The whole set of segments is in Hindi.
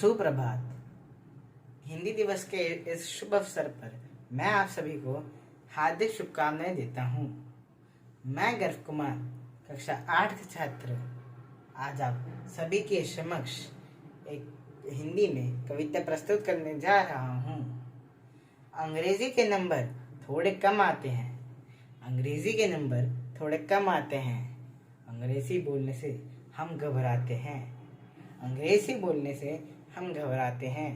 सुप्रभात। हिंदी दिवस के इस शुभ अवसर पर मैं आप सभी को हार्दिक शुभकामनाएं देता हूँ। मैं गर्व कुमार, कक्षा 8 के छात्र, आज आप सभी के समक्ष एक हिंदी में कविता प्रस्तुत करने जा रहा हूँ। अंग्रेजी के नंबर थोड़े कम आते हैं, अंग्रेजी के नंबर थोड़े कम आते हैं। अंग्रेजी बोलने से हम घबराते हैं, अंग्रेजी बोलने से हम घबराते हैं।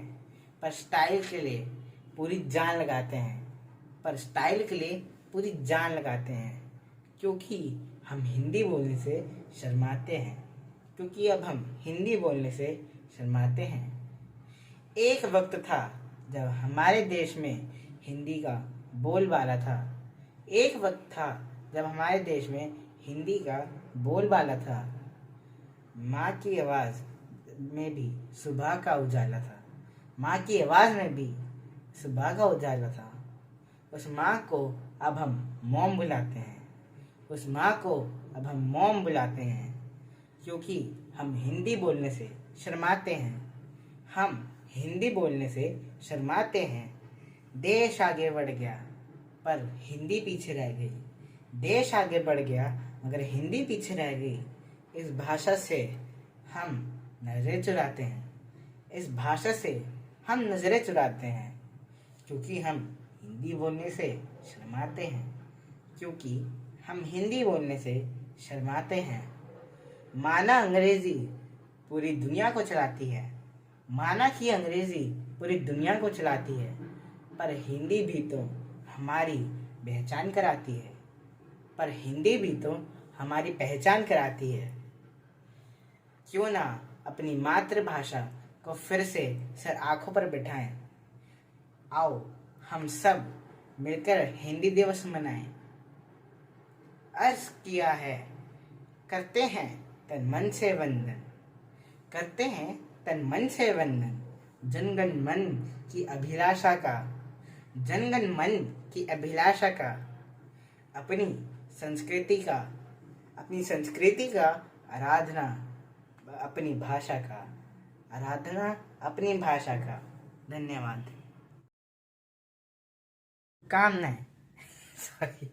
पर स्टाइल के लिए पूरी जान लगाते हैं, पर स्टाइल के लिए पूरी जान लगाते हैं। क्योंकि हम हिंदी बोलने से शर्माते हैं, क्योंकि अब हम हिंदी बोलने से शर्माते हैं। एक वक्त था जब हमारे देश में हिंदी का बोलबाला था। एक वक्त था जब हमारे देश में हिंदी का बोलबाला था। माँ की आवाज़ में भी सुबह का उजाला था, माँ की आवाज़ में भी सुबह का उजाला था। उस माँ को अब हम मॉम बुलाते हैं, उस माँ को अब हम मॉम बुलाते हैं, क्योंकि हम हिंदी बोलने से शर्माते हैं। हम हिंदी बोलने से शर्माते हैं। देश आगे बढ़ गया पर हिंदी पीछे रह गई, देश आगे बढ़ गया मगर हिंदी पीछे रह गई। इस भाषा से हम नजरें चुराते हैं, इस भाषा से हम नजरें चुराते हैं, क्योंकि हम हिंदी बोलने से शर्माते हैं, क्योंकि हम हिंदी बोलने से शर्माते हैं। माना अंग्रेजी पूरी दुनिया को चलाती है, माना कि अंग्रेजी पूरी दुनिया को चलाती है, पर हिंदी भी तो हमारी पहचान कराती है, पर हिंदी भी तो हमारी पहचान कराती है। क्यों ना अपनी मातृभाषा को फिर से सर आंखों पर बिठाएं। आओ हम सब मिलकर हिंदी दिवस मनाएं। अर्ज किया है, करते हैं तन मन से वंदन, करते हैं तन मन से वंदन। जनगण मन की अभिलाषा का, जनगण मन की अभिलाषा का, अपनी संस्कृति का, अपनी संस्कृति का आराधना, अपनी भाषा का आराधना, अपनी भाषा का। धन्यवाद। कामनाएं सॉरी।